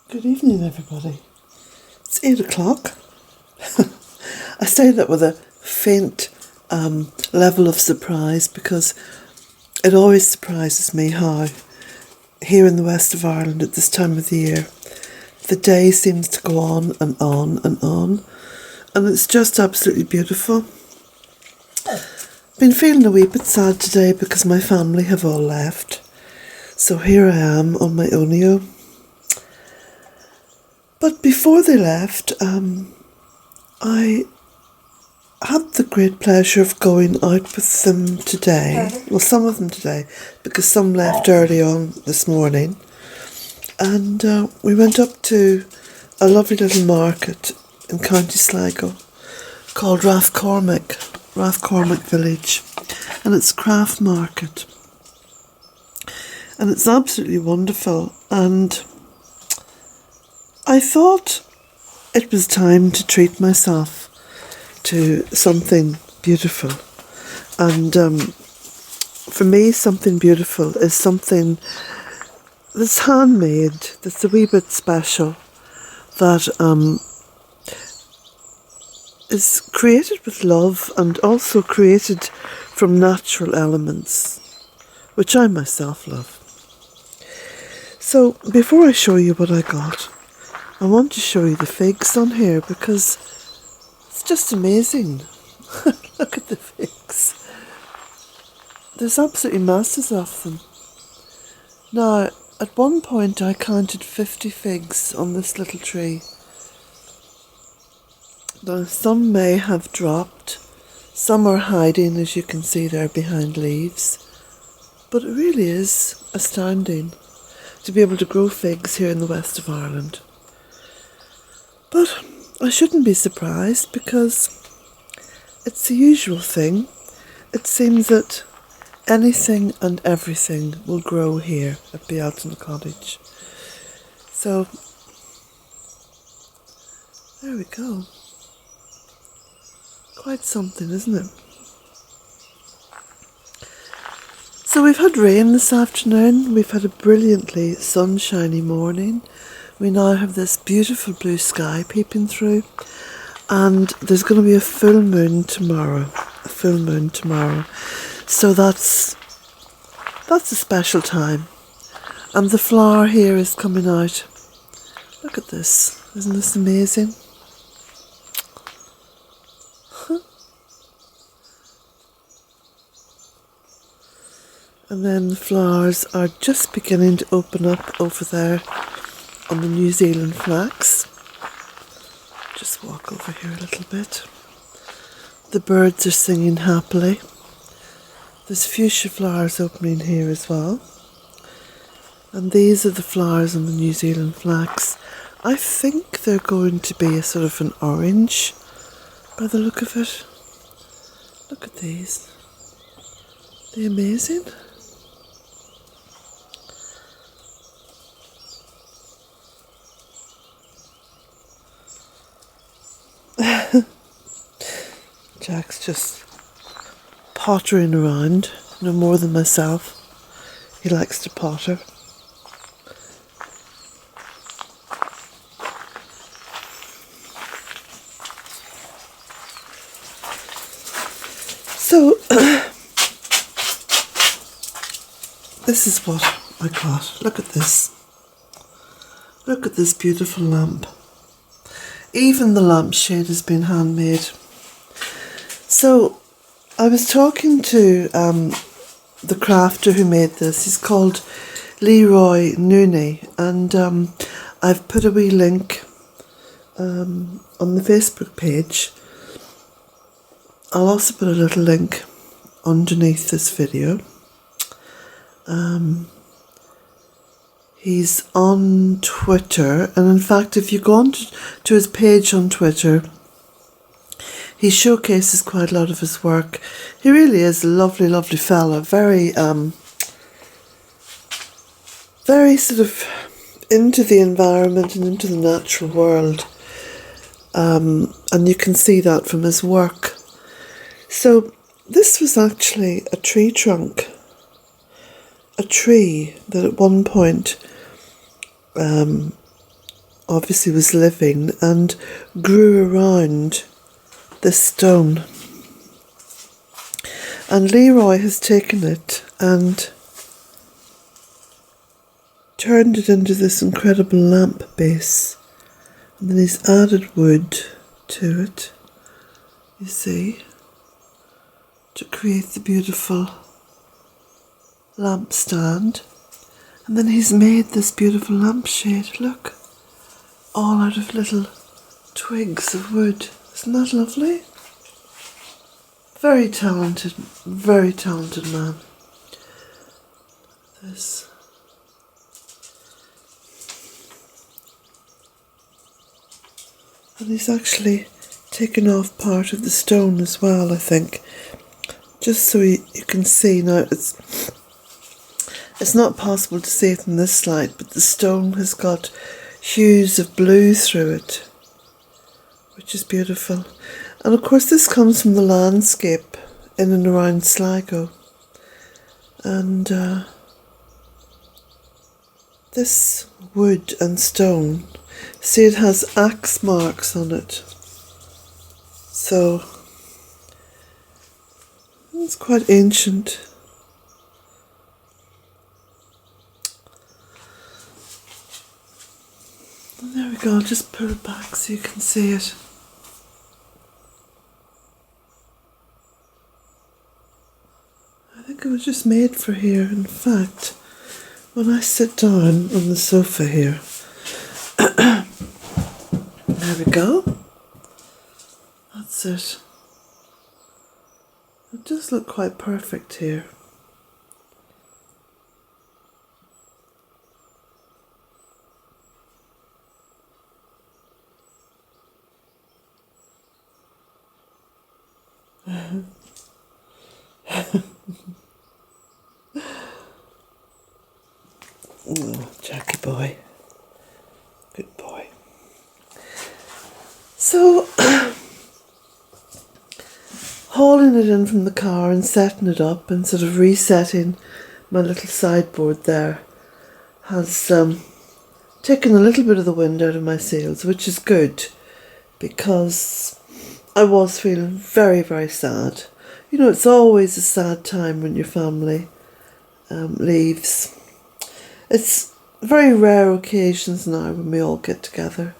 Good evening, everybody. It's 8 o'clock. I say that with a faint level of surprise because it always surprises me how here in the west of Ireland at this time of the year the day seems to go on and on and on, and it's just absolutely beautiful. Been feeling a wee bit sad today because my family have all left, so here I am on my ownio. But before they left, I had the great pleasure of going out with them today. Well, some of them today, because some left early on this morning. And we went up to a lovely little market in County Sligo called Rathcormac Village. And it's craft market. And it's absolutely wonderful. And I thought it was time to treat myself to something beautiful. And for me, something beautiful is something that's handmade, that's a wee bit special, that is created with love and also created from natural elements, which I myself love. So before I show you what I got, I want to show you the figs on here because it's just amazing. Look at the figs. There's absolutely masses of them. Now, at one point I counted 50 figs on this little tree. Now, some may have dropped, some are hiding, as you can see there behind leaves, but it really is astounding to be able to grow figs here in the west of Ireland. But I shouldn't be surprised because it's the usual thing. It seems that anything and everything will grow here at Bealtaine Cottage. So, there we go. Quite something, isn't it? So we've had rain this afternoon. We've had a brilliantly sunshiny morning. We now have this beautiful blue sky peeping through, and there's going to be a full moon tomorrow. So that's a special time. And the flower here is coming out. Look at this. Isn't this amazing? And then the flowers are just beginning to open up over there on the New Zealand flax. Just walk over here a little bit. The birds are singing happily. There's fuchsia flowers opening here as well. And these are the flowers on the New Zealand flax. I think they're going to be a sort of an orange by the look of it. Look at these. They're amazing. Jack's just pottering around, no more than myself. He likes to potter. So, this is what I got. Look at this. Look at this beautiful lamp. Even the lampshade has been handmade. So, I was talking to the crafter who made this. He's called Leroy Nooney, and I've put a wee link on the Facebook page. I'll also put a little link underneath this video. He's on Twitter, and in fact, if you go on to his page on Twitter, he showcases quite a lot of his work. He really is a lovely, lovely fella. Very sort of into the environment and into the natural world. And you can see that from his work. So this was actually a tree trunk. A tree that at one point obviously was living and grew around this stone. And Leroy has taken it and turned it into this incredible lamp base. And then he's added wood to it, you see, to create the beautiful lampstand. And then he's made this beautiful lampshade, look, all out of little twigs of wood. Isn't that lovely? Very talented man. This. And he's actually taken off part of the stone as well, I think, just so you can see. Now it's not possible to see it in this slide, but the stone has got hues of blue through it, which is beautiful. And of course this comes from the landscape in and around Sligo. And this wood and stone, see, it has axe marks on it. So it's quite ancient. And there we go, I'll just put it back so you can see it. I think it was just made for here. In fact, when I sit down on the sofa here, there we go. That's it. It does look quite perfect here. Oh, Jackie boy. Good boy. So, hauling it in from the car and setting it up and sort of resetting my little sideboard there has taken a little bit of the wind out of my sails, which is good because I was feeling very, very sad. You know, it's always a sad time when your family leaves. It's very rare occasions now when we all get together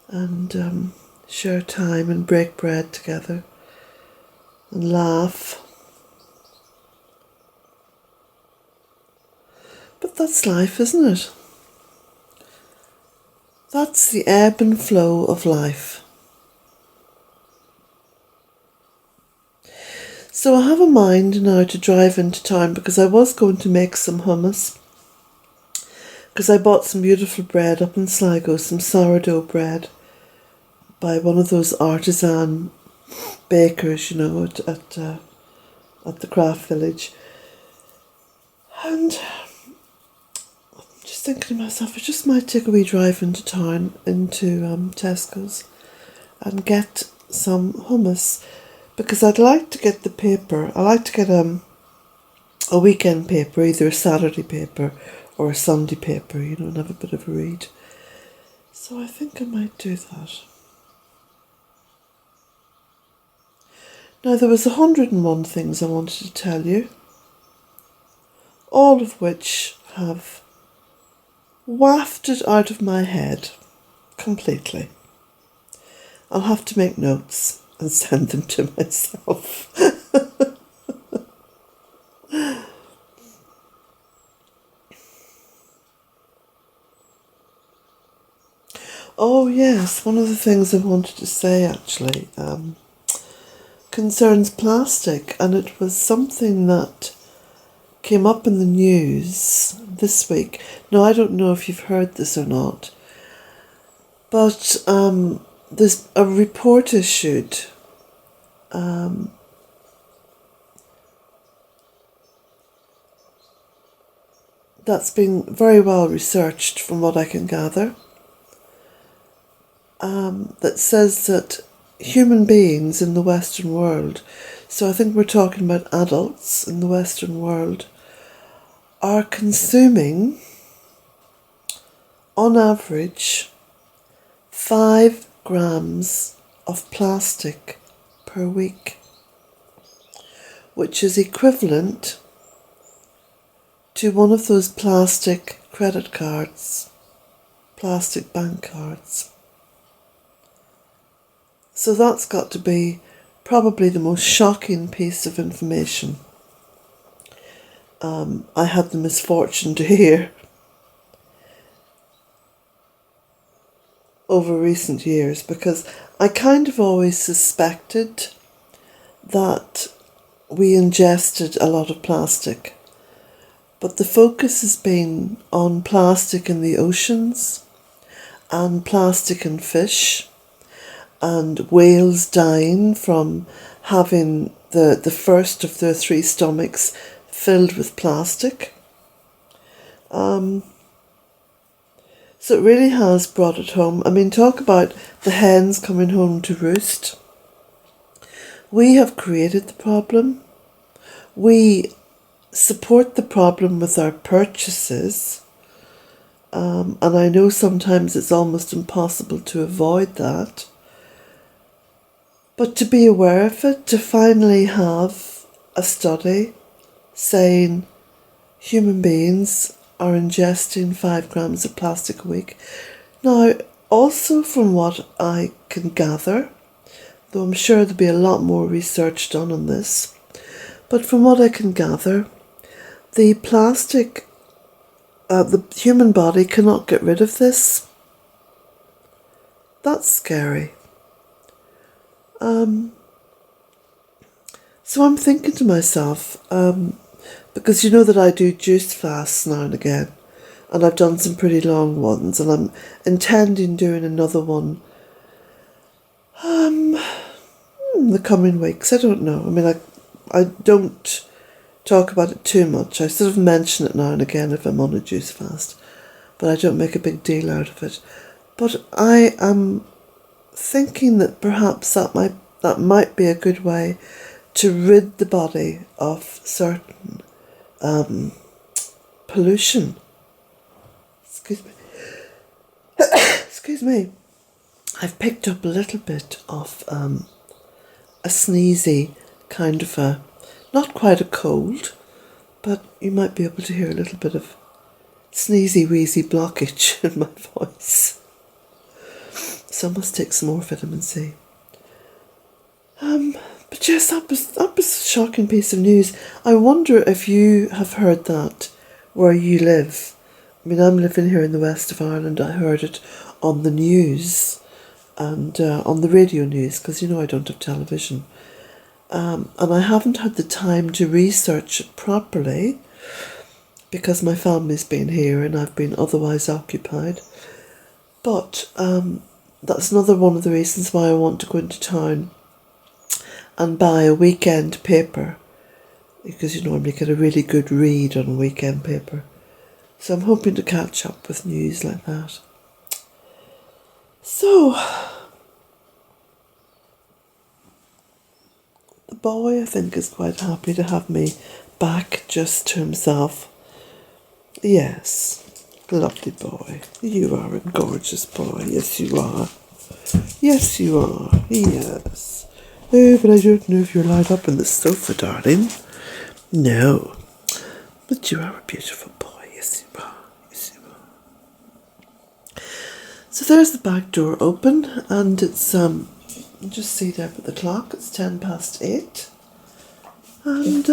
and share time and break bread together and laugh. But that's life, isn't it? That's the ebb and flow of life. So I have a mind now to drive into town because I was going to make some hummus. Because I bought some beautiful bread up in Sligo, some sourdough bread by one of those artisan bakers, you know, at the craft village. And I'm just thinking to myself, I just might take a wee drive into town, into Tesco's, and get some hummus. Because I'd like to get the paper. I like to get a weekend paper, either a Saturday paper or a Sunday paper, you know, and have a bit of a read. So I think I might do that. Now, there was 101 things I wanted to tell you, all of which have wafted out of my head completely. I'll have to make notes and send them to myself. Oh yes, one of the things I wanted to say actually concerns plastic, and it was something that came up in the news this week. Now, I don't know if you've heard this or not, but there's a report issued that's been very well researched from what I can gather, that says that human beings in the Western world, so I think we're talking about adults in the Western world, are consuming, on average, 5 grams of plastic per week, which is equivalent to one of those plastic credit cards, plastic bank cards. So that's got to be probably the most shocking piece of information I had the misfortune to hear over recent years, because I kind of always suspected that we ingested a lot of plastic, but the focus has been on plastic in the oceans and plastic in fish and whales dying from having the first of their 3 stomachs filled with plastic. So it really has brought it home. I mean, talk about the hens coming home to roost. We have created the problem. We support the problem with our purchases. And I know sometimes it's almost impossible to avoid that. But to be aware of it, to finally have a study saying human beings are ingesting 5 grams of plastic a week. Now, also from what I can gather, though I'm sure there'll be a lot more research done on this, but from what I can gather, the plastic, the human body cannot get rid of this. That's scary. So I'm thinking to myself, because you know that I do juice fasts now and again, and I've done some pretty long ones, and I'm intending doing another one in the coming weeks. I don't know. I mean, I don't talk about it too much. I sort of mention it now and again if I'm on a juice fast, but I don't make a big deal out of it. But I am thinking that perhaps that might be a good way to rid the body of certain pollution. Excuse me. Excuse me. I've picked up a little bit of a sneezy kind of a, not quite a cold, but you might be able to hear a little bit of sneezy wheezy blockage in my voice. So I must take some more vitamin C. But yes, that was a shocking piece of news. I wonder if you have heard that where you live. I mean, I'm living here in the west of Ireland. I heard it on the news and on the radio news, because you know I don't have television. And I haven't had the time to research it properly because my family's been here and I've been otherwise occupied. But that's another one of the reasons why I want to go into town and buy a weekend paper, because you normally get a really good read on a weekend paper. So I'm hoping to catch up with news like that. So, the boy, I think, is quite happy to have me back just to himself. Yes, lovely boy. You are a gorgeous boy. Yes, you are. Yes, you are. Yes. Oh, but I don't know if you're lined up on the sofa, darling. No. But you are a beautiful boy. Yes, you are. Yes, you are. So there's the back door open, and it's, just see there at the clock, it's 8:10. And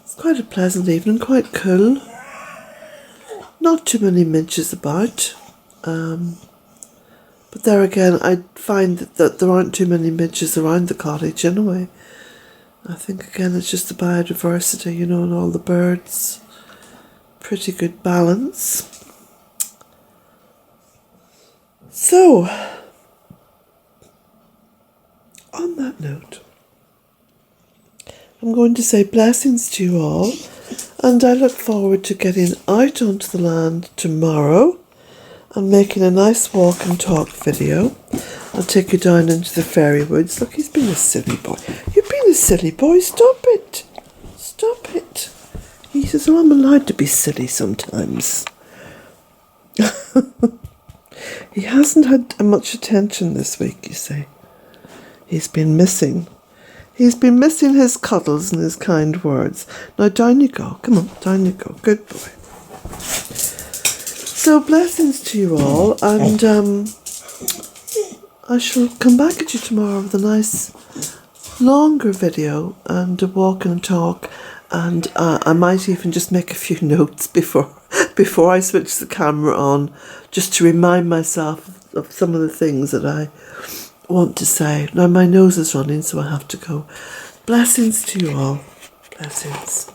it's quite a pleasant evening, quite cool. Not too many midges about. But there again, I find that there aren't too many midges around the cottage anyway. I think again it's just the biodiversity, you know, and all the birds. Pretty good balance. So, on that note, I'm going to say blessings to you all, and I look forward to getting out onto the land tomorrow and making a nice walk and talk video. I'll take you down into the fairy woods. Look, he's been a silly boy. You've been a silly boy. Stop it. Stop it. He says, oh, I'm allowed to be silly sometimes. He hasn't had much attention this week, you see. He's been missing. He's been missing his cuddles and his kind words. Now down you go. Come on, down you go. Good boy. So blessings to you all, and I shall come back at you tomorrow with a nice longer video and a walk and talk, and I might even just make a few notes before I switch the camera on, just to remind myself of some of the things that I want to say. Now my nose is running, so I have to go. Blessings to you all. Blessings.